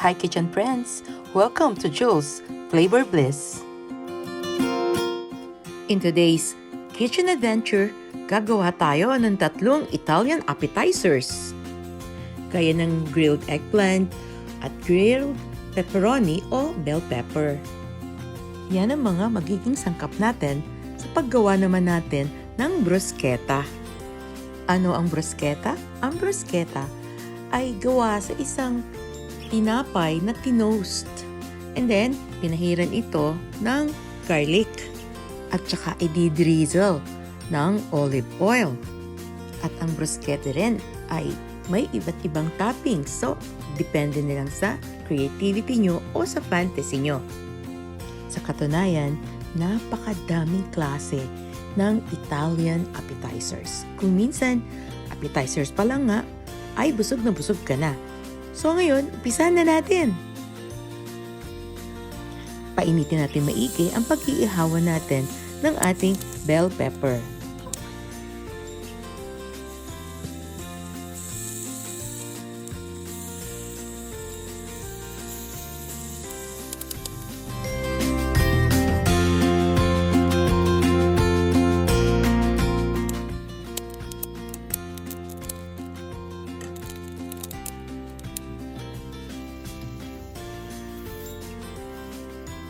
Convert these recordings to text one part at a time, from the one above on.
Hi kitchen friends! Welcome to Jules Flavor Bliss! In today's kitchen adventure, gagawa tayo ng tatlong Italian appetizers. Gaya ng grilled eggplant at grilled pepperoni o bell pepper. Yan ang mga magiging sangkap natin sa paggawa naman natin ng bruschetta. Ano ang bruschetta? Ang bruschetta ay gawa sa isang tinapay na tinoast. And then, pinahiran ito ng garlic. At saka i-drizzle ng olive oil. At ang bruschetta rin ay may iba't ibang toppings. So, depende na lang sa creativity nyo o sa fantasy nyo. Sa katunayan, napakadaming klase ng Italian appetizers. Kung minsan, appetizers pa lang nga, ay busog na busog ka na. So ngayon, umpisahan na natin. Painitin natin maigi ang pag-iihawan natin ng ating bell pepper.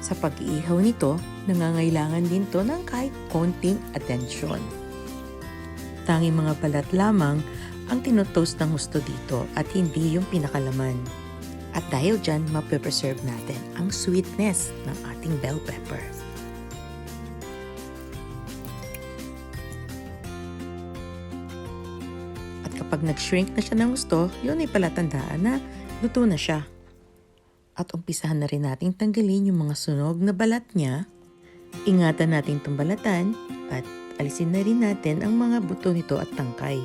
Sa pag-iihaw nito, nangangailangan din to ng kahit konting atensyon. Tanging mga balat lamang ang tinotoast ng gusto dito at hindi yung pinakalaman. At dahil dyan, mape-preserve natin ang sweetness ng ating bell pepper. At kapag nag-shrink na siya ng gusto, yun ay palatandaan na luto na siya. At umpisahan na rin natin tanggalin yung mga sunog na balat niya. Ingatan natin itong balatan at alisin na rin natin ang mga buto nito at tangkay.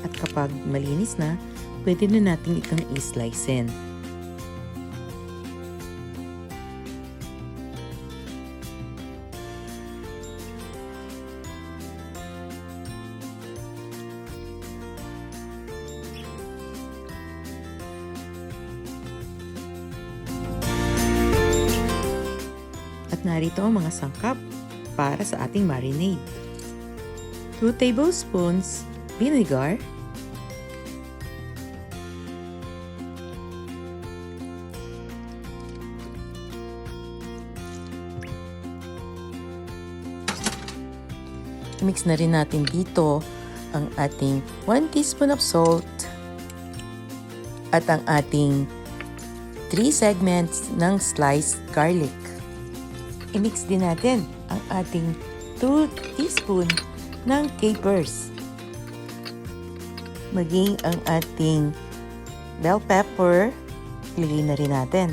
At kapag malinis na, pwede na natin itong i-slicein. At narito ang mga sangkap para sa ating marinade. 2 tablespoons vinegar, 'mix na rin natin dito ang ating 1 teaspoon of salt at ang ating 3 segments ng sliced garlic. I-mix din natin ang ating 2 teaspoon ng capers. Maging ang ating bell pepper, ilagay na rin natin.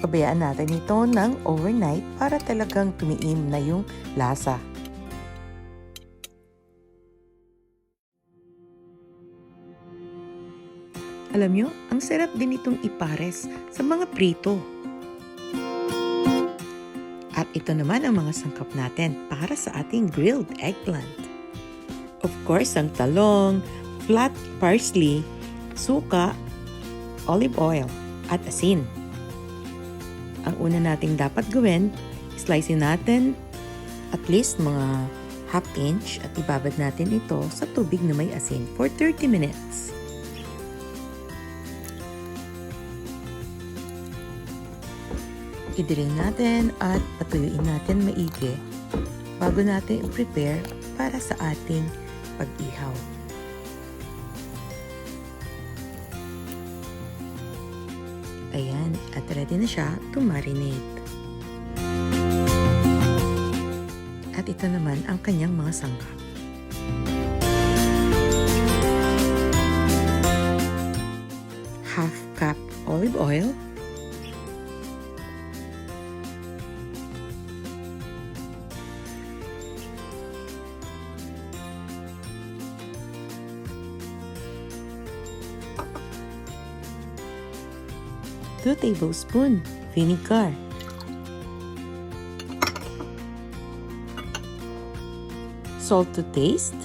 Pabayaan natin ito ng overnight para talagang tumiim na yung lasa. Alam nyo, ang sarap din itong ipares sa mga prito. At ito naman ang mga sangkap natin para sa ating grilled eggplant. Of course, ang talong, flat parsley, suka, olive oil, at asin. Ang una nating dapat gawin, slicein natin at least mga ½ inch at ibabad natin ito sa tubig na may asin for 30 minutes. I-drain natin at patuyuin natin maigi bago natin i-prepare para sa ating pag-ihaw. Ayan, at ready na siya to marinate. At ito naman ang kanyang mga sangkap. Half cup olive oil. Two tablespoons vinegar. Salt to taste.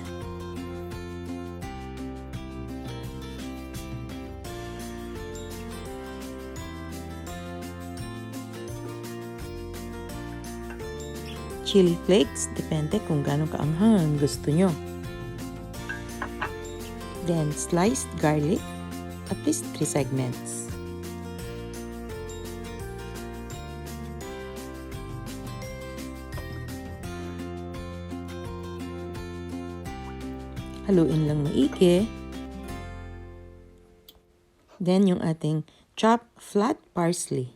Chili flakes, depende kung gaano kaanghang ang gusto nyo. Then sliced garlic, at least 3 segments. Haluin lang maigi. Then yung ating chopped flat parsley.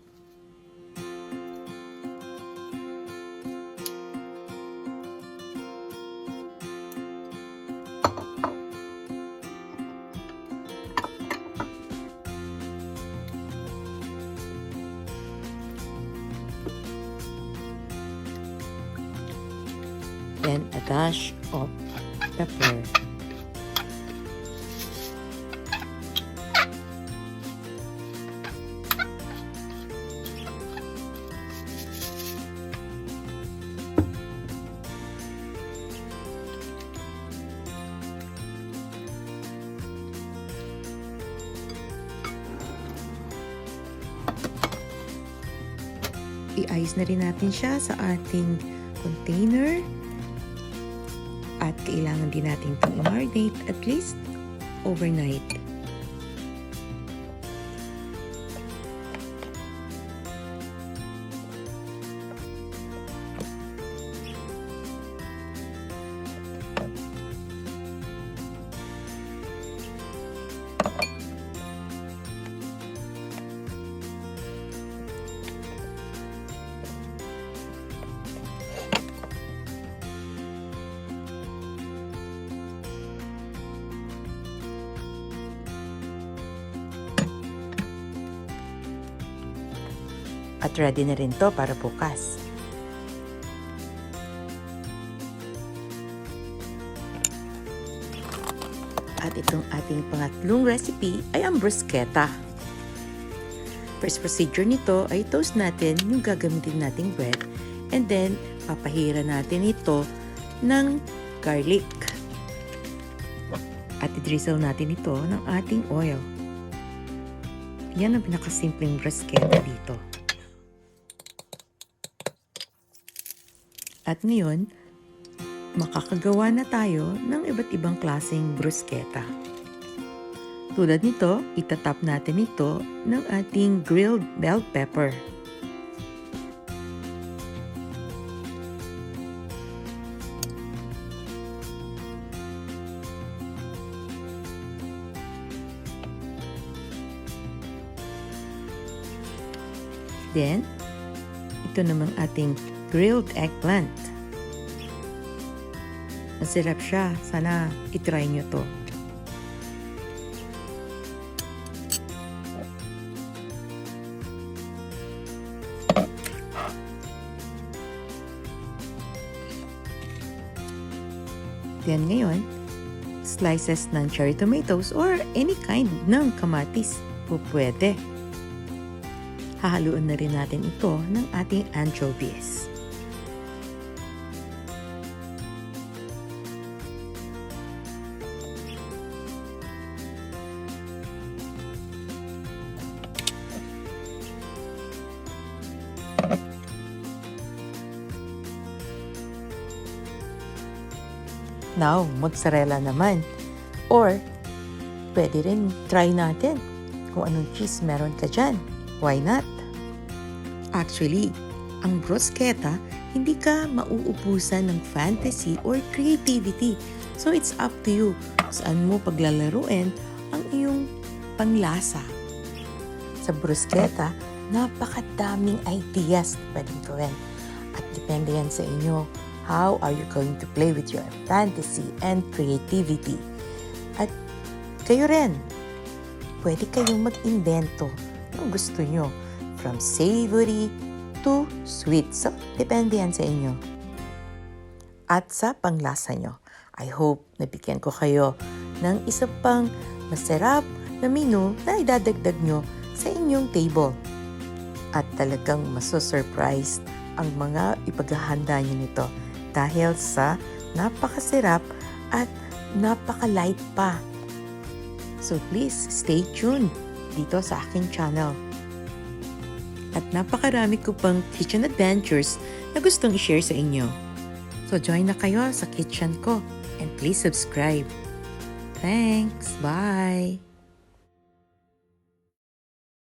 Then a dash of pepper. I-ice na rin natin siya sa ating container. At kailangan din natin itong i-marinate at least overnight. At ready na rin to para bukas. At itong ating pangatlong recipe ay ang bruschetta. First procedure nito ay toast natin yung gagamitin nating bread and then papahira natin ito ng garlic. At i-drizzle natin ito ng ating oil. Yan ang pinakasimpleng bruschetta dito. At ngayon, makakagawa na tayo ng iba't ibang klaseng bruschetta. Tulad nito, itatap natin ito ng ating grilled bell pepper. Then, ito namang ating grilled eggplant. Masarap siya. Sana itry nyo to. Then ngayon, slices ng cherry tomatoes or any kind ng kamatis po pwede. Hahaluan na rin natin ito ng ating anchovies. Now, mozzarella naman. Or, pwede rin try natin kung anong cheese meron ka dyan. Why not? Actually, ang bruschetta, hindi ka mauubusan ng fantasy or creativity. So, it's up to you. Saan mo paglalaruin ang iyong panglasa. Sa bruschetta, napakadaming ideas na pwedeng gawin. At depende yan sa inyo how are you going to play with your fantasy and creativity. At kayo rin, pwede kayong mag-invento ng gusto nyo, from savory to sweet. So, depende yan sa inyo. At sa panglasa nyo, I hope nabigyan ko kayo ng isa pang masarap na menu na idadagdag nyo sa inyong table. At talagang maso-surprise ang mga ipaghahanda nyo nito dahil sa napakasarap at napaka-light pa. So please stay tuned dito sa aking channel. At napakarami ko pang kitchen adventures na gustong i-share sa inyo. So join na kayo sa kitchen ko and please subscribe. Thanks! Bye!